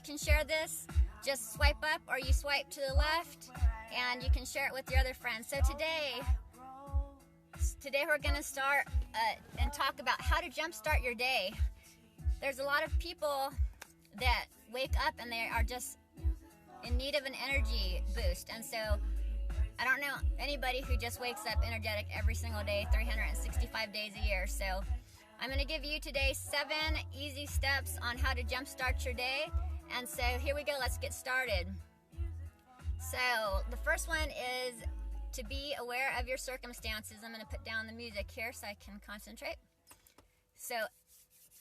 can share this, just swipe up or you swipe to the left, and you can share it with your other friends. So today we're going to start and talk about how to jumpstart your day. There's a lot of people that wake up and they are just in need of an energy boost. And so I don't know anybody who just wakes up energetic every single day, 365 days a year. So I'm going to give you today 7 easy steps on how to jumpstart your day. And so here we go. Let's get started. So the first one is to be aware of your circumstances. I'm going to put down the music here so I can concentrate. So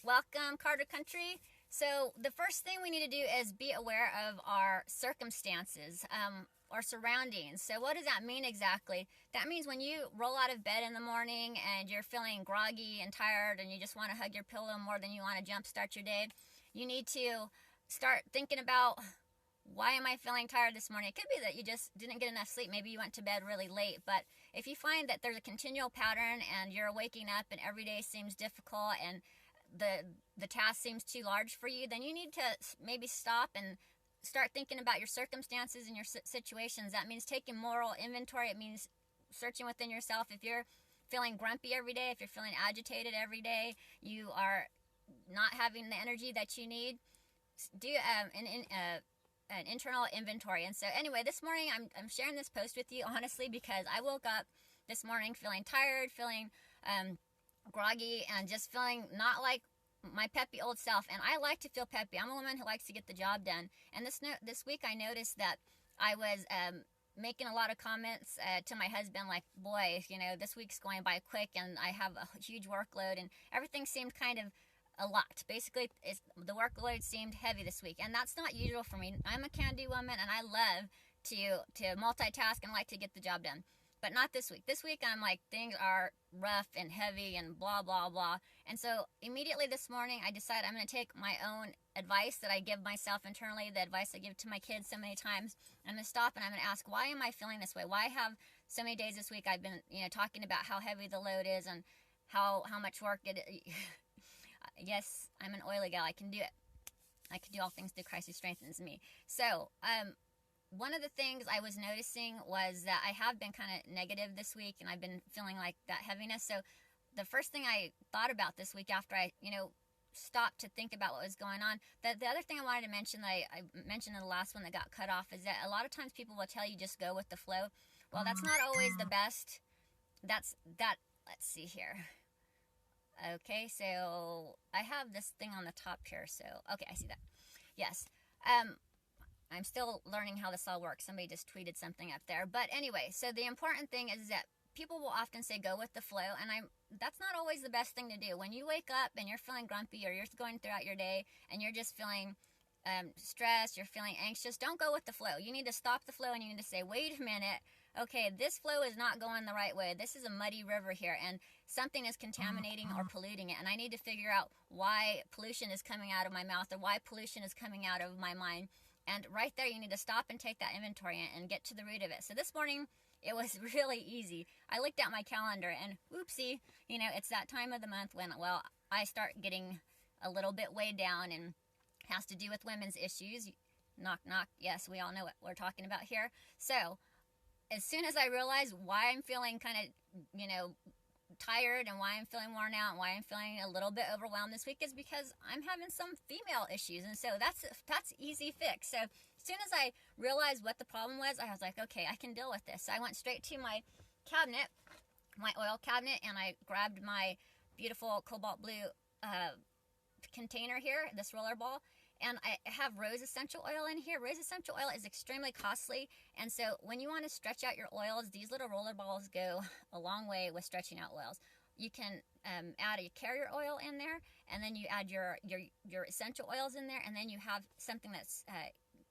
welcome, Carter Country. So the first thing we need to do is be aware of our circumstances, our surroundings. So what does that mean exactly? That means when you roll out of bed in the morning and you're feeling groggy and tired and you just want to hug your pillow more than you want to jumpstart your day, you need to start thinking about, why am I feeling tired this morning? It could be that you just didn't get enough sleep. Maybe you went to bed really late. But if you find that there's a continual pattern and you're waking up and every day seems difficult and the task seems too large for you, then you need to maybe stop and start thinking about your circumstances and your situations. That means taking moral inventory. It means searching within yourself. If you're feeling grumpy every day, if you're feeling agitated every day, you are not having the energy that you need, do an internal inventory. And so anyway, this morning I'm sharing this post with you honestly because I woke up this morning feeling tired, feeling groggy, and just feeling not like my peppy old self. And I like to feel peppy. I'm a woman who likes to get the job done. And this week I noticed that I was making a lot of comments to my husband like, boy, this week's going by quick and I have a huge workload, and everything seemed kind of a lot. Basically, the workload seemed heavy this week, and that's not usual for me. I'm a can-do woman, and I love to multitask and like to get the job done. But not this week. This week, I'm like, things are rough and heavy and blah, blah, blah. And so immediately this morning, I decided I'm going to take my own advice that I give myself internally, the advice I give to my kids so many times. I'm going to stop and I'm going to ask, why am I feeling this way? Why have so many days this week I've been, talking about how heavy the load is and how much work it is. Yes, I'm an oily gal. I can do it. I can do all things through Christ who strengthens me. So, one of the things I was noticing was that I have been kind of negative this week, and I've been feeling like that heaviness. So, the first thing I thought about this week after I, stopped to think about what was going on, the other thing I wanted to mention that I mentioned in the last one that got cut off is that a lot of times people will tell you just go with the flow. Well, that's not always the best. Let's see here. Okay, so I have this thing on the top here, so, okay, I see that. Yes, I'm still learning how this all works. Somebody just tweeted something up there. But anyway, so the important thing is that people will often say go with the flow, and that's not always the best thing to do. When you wake up and you're feeling grumpy or you're going throughout your day and you're just feeling stressed, you're feeling anxious, don't go with the flow. You need to stop the flow and you need to say, wait a minute, okay, this flow is not going the right way. This is a muddy river here, and something is contaminating or polluting it, and I need to figure out why pollution is coming out of my mouth or why pollution is coming out of my mind. And right there, you need to stop and take that inventory and get to the root of it. So this morning, it was really easy. I looked at my calendar, and whoopsie, it's that time of the month when, well, I start getting a little bit weighed down, and has to do with women's issues. Knock, knock. Yes, we all know what we're talking about here. So as soon as I realized why I'm feeling kind of, tired and why I'm feeling worn out and why I'm feeling a little bit overwhelmed this week is because I'm having some female issues. And so that's easy fix. So as soon as I realized what the problem was, I was like, okay, I can deal with this. So I went straight to my cabinet, my oil cabinet, and I grabbed my beautiful cobalt blue container here, this roller ball, and I have rose essential oil in here. Rose essential oil is extremely costly, and so when you want to stretch out your oils, these little roller balls go a long way with stretching out oils. You can add a carrier oil in there, and then you add your essential oils in there, and then you have something that's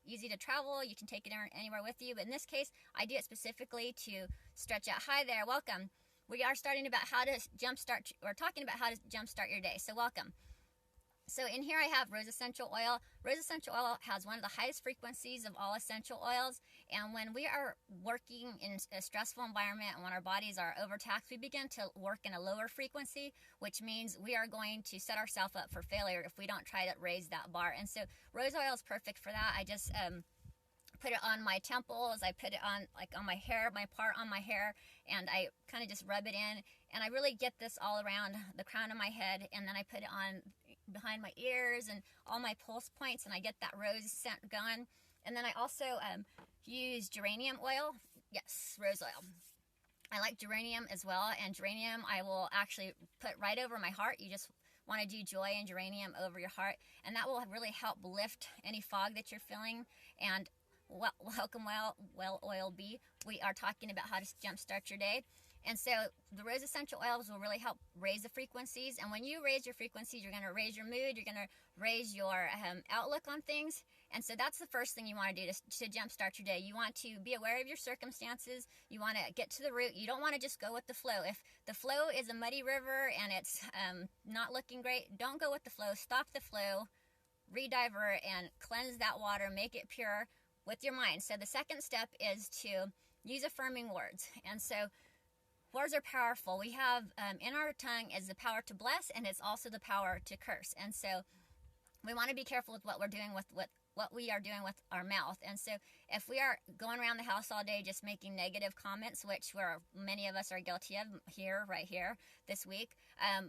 easy to travel. You can take it anywhere with you, but in this case, I do it specifically to stretch out. Hi there, welcome. We are starting about how to jumpstart, or talking about how to jumpstart your day, so welcome. So in here I have rose essential oil. Rose essential oil has one of the highest frequencies of all essential oils. And when we are working in a stressful environment and when our bodies are overtaxed, we begin to work in a lower frequency, which means we are going to set ourselves up for failure if we don't try to raise that bar. And so rose oil is perfect for that. I just put it on my temples, I put it on like on my hair, my part on my hair, and I kind of just rub it in, and I really get this all around the crown of my head, and then I put it on behind my ears and all my pulse points, and I get that rose scent going. And then I also use geranium oil. Yes, rose oil. I like geranium as well, and geranium I will actually put right over my heart. You just want to do joy and geranium over your heart, and that will really help lift any fog that you're feeling. And welcome, well oil B. We are talking about how to jumpstart your day. And so the rose essential oils will really help raise the frequencies. And when you raise your frequencies, you're going to raise your mood. You're going to raise your outlook on things. And so that's the first thing you want to do to jumpstart your day. You want to be aware of your circumstances. You want to get to the root. You don't want to just go with the flow. If the flow is a muddy river and it's not looking great, don't go with the flow. Stop the flow, redivert, and cleanse that water. Make it pure with your mind. So the second step is to use affirming words. And so words are powerful. We have in our tongue is the power to bless, and it's also the power to curse. And so we want to be careful with what we're doing with what we are doing with our mouth. And so if we are going around the house all day just making negative comments, which many of us are guilty of right here this week,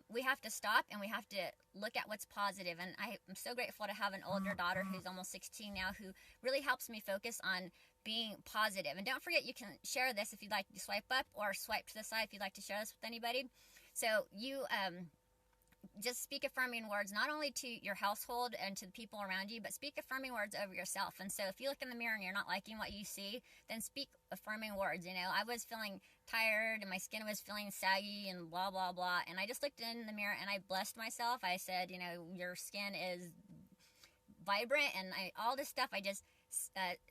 we have to stop and we have to look at what's positive. And I'm so grateful to have an older daughter who's almost 16 now, who really helps me focus on being positive. And don't forget, you can share this if you'd like to swipe up or swipe to the side if you'd like to share this with anybody. So you just speak affirming words, not only to your household and to the people around you, but speak affirming words over yourself. And so if you look in the mirror and you're not liking what you see, then speak affirming words. You know, I was feeling tired and my skin was feeling saggy and blah, blah, blah. And I just looked in the mirror and I blessed myself. I said, you know, your skin is vibrant, and all this stuff, I just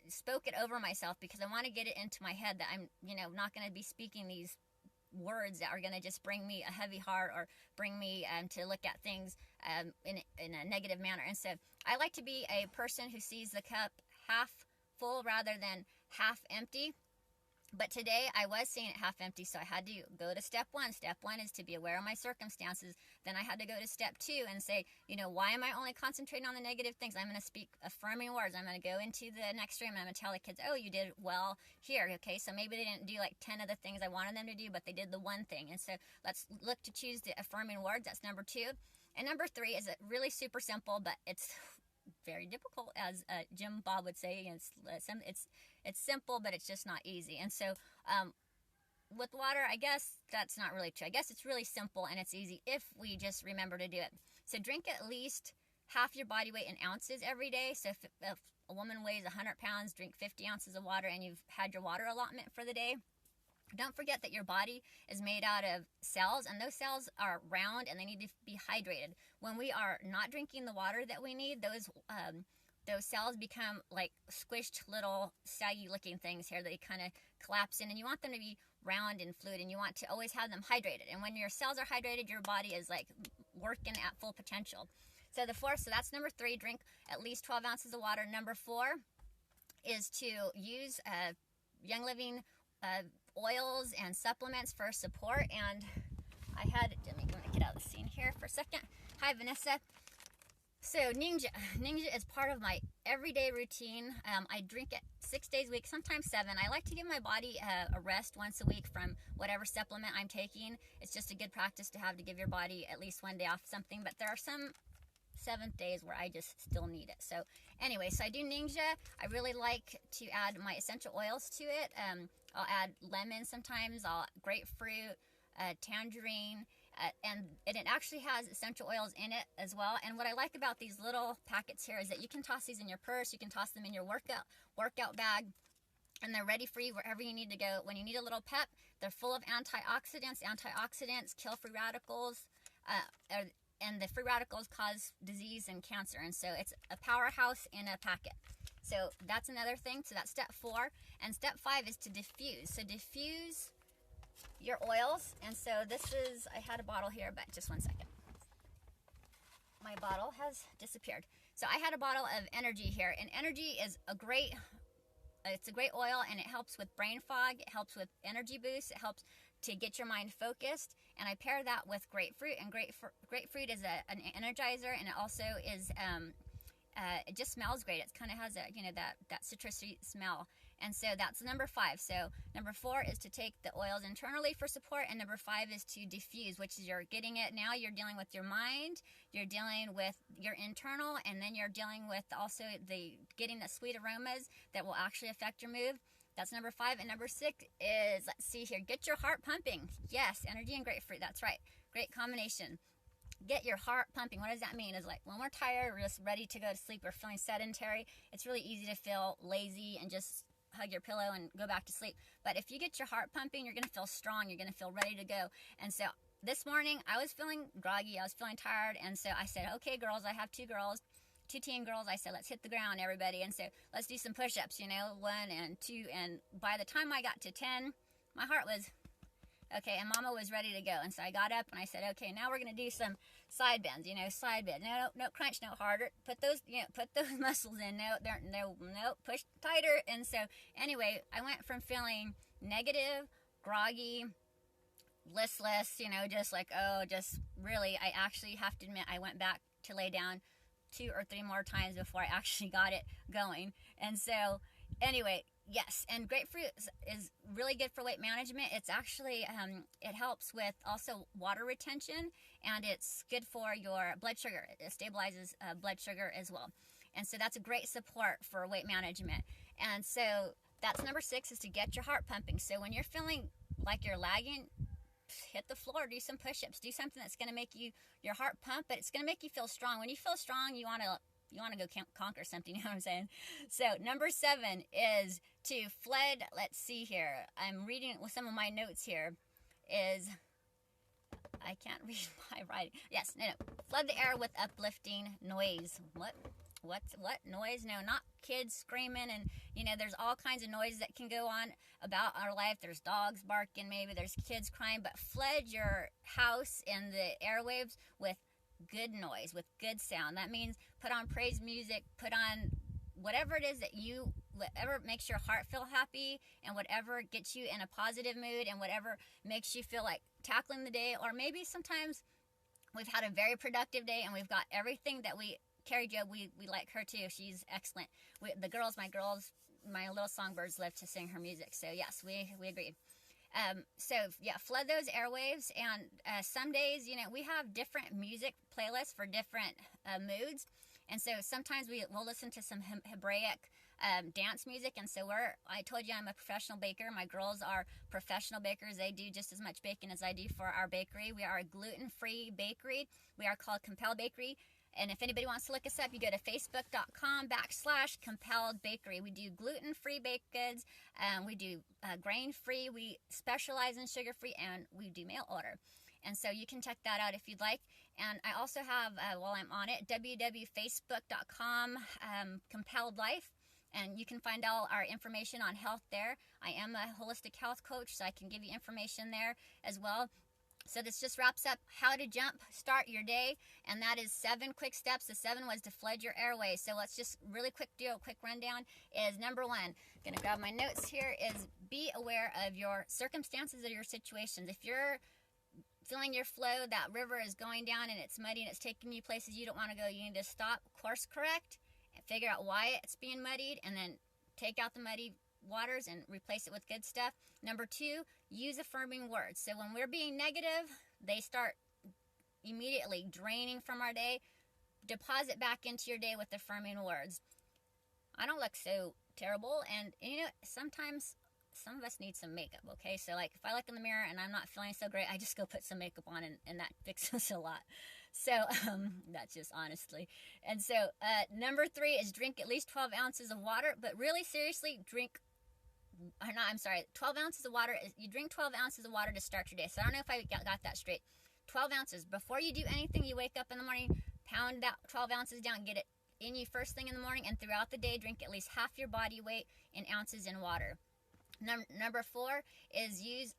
spoke it over myself because I want to get it into my head that I'm, you know, not going to be speaking these words that are going to just bring me a heavy heart or bring me to look at things in a negative manner. And so I like to be a person who sees the cup half full rather than half empty. But today I was seeing it half empty, so I had to go to step one. Step one is to be aware of my circumstances. Then I had to go to step two and say, you know, why am I only concentrating on the negative things? I'm going to speak affirming words. I'm going to go into the next room and I'm going to tell the kids, oh, you did well here. Okay, so maybe they didn't do like 10 of the things I wanted them to do, but they did the one thing. And so let's look to choose the affirming words. That's number two. And number three is really super simple, but it's very difficult, as Jim Bob would say. It's simple, but it's just not easy. And so with water, I guess that's not really true. I guess it's really simple and it's easy if we just remember to do it. So drink at least half your body weight in ounces every day. So if a woman weighs 100 pounds, drink 50 ounces of water, and you've had your water allotment for the day. Don't forget that your body is made out of cells, and those cells are round and they need to be hydrated. When we are not drinking the water that we need, those cells become like squished little saggy looking things here. They kind of collapse in, and you want them to be round and fluid, and you want to always have them hydrated. And when your cells are hydrated, your body is like working at full potential. So that's number three, drink at least 12 ounces of water. Number four is to use Young Living oils and supplements for support. And let me get out of the scene here for a second. Hi, Vanessa. So Ninja is part of my everyday routine. I drink it 6 days a week, sometimes 7. I like to give my body a rest once a week from whatever supplement I'm taking. It's just a good practice to have, to give your body at least one day off something. But there are some 7th days where I just still need it. So anyway, so I do Ninja. I really like to add my essential oils to it. I'll add lemon sometimes, grapefruit, tangerine, and it actually has essential oils in it as well. And what I like about these little packets here is that you can toss these in your purse, you can toss them in your workout bag, and they're ready for you wherever you need to go. When you need a little pep, they're full of antioxidants. Antioxidants kill free radicals, and the free radicals cause disease and cancer. And so it's a powerhouse in a packet. So that's another thing. So that's step 4. And step 5 is to diffuse. So diffuse your oils. And so I had a bottle here, but just one second. my bottle has disappeared. So I had a bottle of energy here, and energy is it's a great oil, and it helps with brain fog, it helps with energy boost, it helps to get your mind focused. And I pair that with grapefruit, and grapefruit is an energizer, and it also is it just smells great. It kind of has that citrusy smell. And so that's number 5. So number 4 is to take the oils internally for support, and number 5 is to diffuse, which is you're getting it now. You're dealing with your mind, you're dealing with your internal, and then you're dealing with also getting the sweet aromas that will actually affect your mood. That's number 5. And number 6 is, let's see here, get your heart pumping. Yes, energy and grapefruit. That's right. Great combination. Get your heart pumping. What does that mean? Is like when we're tired, we're just ready to go to sleep, we're feeling sedentary, it's really easy to feel lazy and just hug your pillow and go back to sleep. But if you get your heart pumping, you're going to feel strong, you're going to feel ready to go. And so this morning I was feeling groggy, I was feeling tired, and so I said, okay girls, I have 2 teen girls, I said, let's hit the ground, everybody. And so let's do some push-ups, 1 and 2. And by the time I got to 10, my heart was okay, and Mama was ready to go. And so I got up and I said, okay, now we're going to do some side bends, side bend. No crunch, no harder. Put those muscles in. No, push tighter. And so anyway, I went from feeling negative, groggy, listless, just like, just really, I actually have to admit, I went back to lay down 2 or 3 more times before I actually got it going. And so anyway, yes, and grapefruit is really good for weight management. It's actually, it helps with also water retention, and it's good for your blood sugar. It stabilizes blood sugar as well. And so that's a great support for weight management. And so that's number 6, is to get your heart pumping. So when you're feeling like you're lagging, hit the floor, do some push-ups, do something that's going to make your heart pump, but it's going to make you feel strong. When you feel strong, you want to go conquer something, you know what I'm saying? So number 7 is to flood, let's see here, I'm reading with some of my notes here, is, I can't read my writing. Yes, no. Flood the air with uplifting noise. What noise? No, not kids screaming, and there's all kinds of noise that can go on about our life. There's dogs barking, maybe there's kids crying, but flood your house and the airwaves with good noise, with good sound. That means put on praise music, put on whatever it is whatever makes your heart feel happy, and whatever gets you in a positive mood, and whatever makes you feel like tackling the day. Or maybe sometimes we've had a very productive day and we've got everything that Carrie Jo, we like her too. She's excellent. My little songbirds love to sing her music. So yes, we agree. So yeah, flood those airwaves. And some days, we have different music playlists for different moods. And so sometimes we'll listen to some Hebraic dance music. And so I told you I'm a professional baker. My girls are professional bakers. They do just as much baking as I do for our bakery. We are a gluten-free bakery. We are called Compelled Bakery. And if anybody wants to look us up, you go to facebook.com/Compelled Bakery. We do gluten-free baked goods. We do grain-free. We specialize in sugar-free, and we do mail order. And so you can check that out if you'd like. And I also have, while I'm on it, www.facebook.com Compelled Life. And you can find all our information on health there. I am a holistic health coach, so I can give you information there as well. So this just wraps up how to start your day, and that is 7 quick steps. The 7 was to flood your airways. So let's just really do a quick rundown. Is number 1, gonna grab my notes here, is be aware of your circumstances or your situations. If you're feeling your flow, that river is going down and it's muddy and it's taking you places you don't want to go, you need to stop, course correct, and figure out why it's being muddied, and then take out the muddy waters and replace it with good stuff. Number 2, use affirming words. So when we're being negative, they start immediately draining from our day. Deposit back into your day with affirming words. I don't look so terrible, and sometimes some of us need some makeup, okay? So like if I look in the mirror and I'm not feeling so great, I just go put some makeup on, and that fixes a lot. So that's just honestly. And so number 3 is drink at least 12 ounces of water, but really seriously 12 ounces of water. You drink 12 ounces of water to start your day. So I don't know if I got that straight. 12 ounces. Before you do anything, you wake up in the morning, pound that 12 ounces down, get it in you first thing in the morning, and throughout the day, drink at least half your body weight in ounces in water. Number 4 is use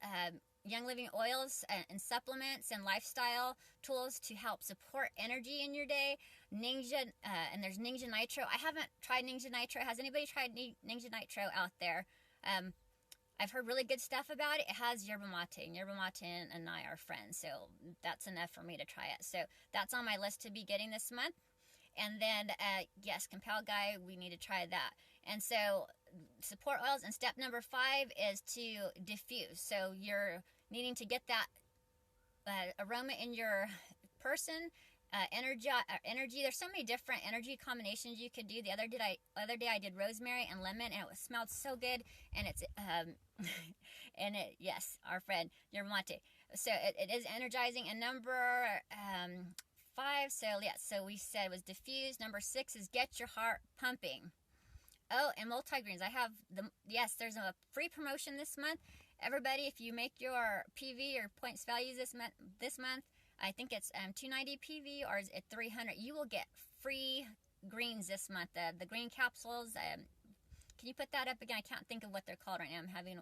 Young Living oils and supplements and lifestyle tools to help support energy in your day. Ninja, and there's Ninja Nitro. I haven't tried Ninja Nitro. Has anybody tried Ninja Nitro out there? I've heard really good stuff about it. It has yerba mate, and yerba mate and I are friends, so that's enough for me to try it. So that's on my list to be getting this month. And then, yes, Compelled Guy, we need to try that. And so support oils, and step number 5 is to diffuse. So you're needing to get that aroma in your person, energy. There's so many different energy combinations you could do. The other day I did rosemary and lemon, and it smelled so good. And it's and it, yes, our friend yerba mate. So it is energizing. And number 5, so we said it was diffuse. Number 6 is get your heart pumping. Oh, and multigreens. There's a free promotion this month. Everybody, if you make your PV or points values this month, I think it's $290 PV, or is it $300? You will get free greens this month. The green capsules. Can you put that up again? I can't think of what they're called right now. I'm having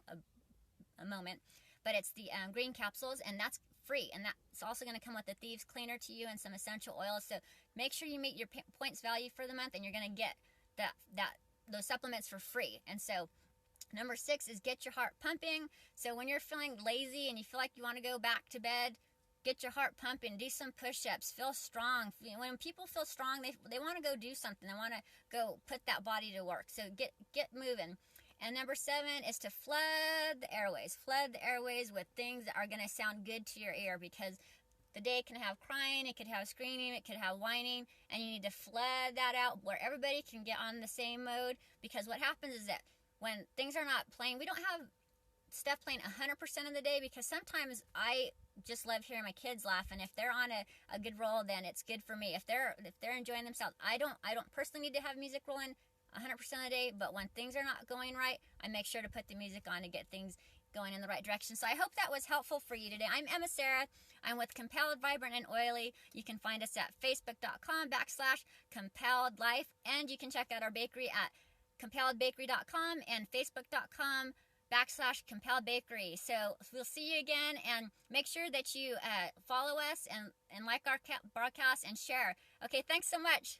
a moment. But it's the green capsules, and that's free. And that's also going to come with the Thieves Cleaner to you and some essential oils. So make sure you meet your points value for the month, and you're going to get those supplements for free. And so number 6 is get your heart pumping. So when you're feeling lazy and you feel like you want to go back to bed, get your heart pumping, do some push-ups, feel strong. When people feel strong, they want to go do something. They want to go put that body to work. So get moving. And number 7 is to flood the airways. Flood the airways with things that are going to sound good to your ear, because the day can have crying, it could have screaming, it could have whining, and you need to flood that out where everybody can get on the same mode. Because what happens is that when things are not playing, we don't have stuff playing 100% of the day, because sometimes I just love hearing my kids laugh, and if they're on a good roll, then it's good for me. If they're enjoying themselves, I don't personally need to have music rolling 100% of the day, but when things are not going right, I make sure to put the music on to get things going in the right direction. So I hope that was helpful for you today. I'm EmmaSara. I'm with Compelled, Vibrant, and Oily. You can find us at facebook.com/CompelledLife, and you can check out our bakery at CompelledBakery.com and Facebook.com/CompelledBakery. So we'll see you again, and make sure that you follow us and like our broadcast and share. Okay, thanks so much.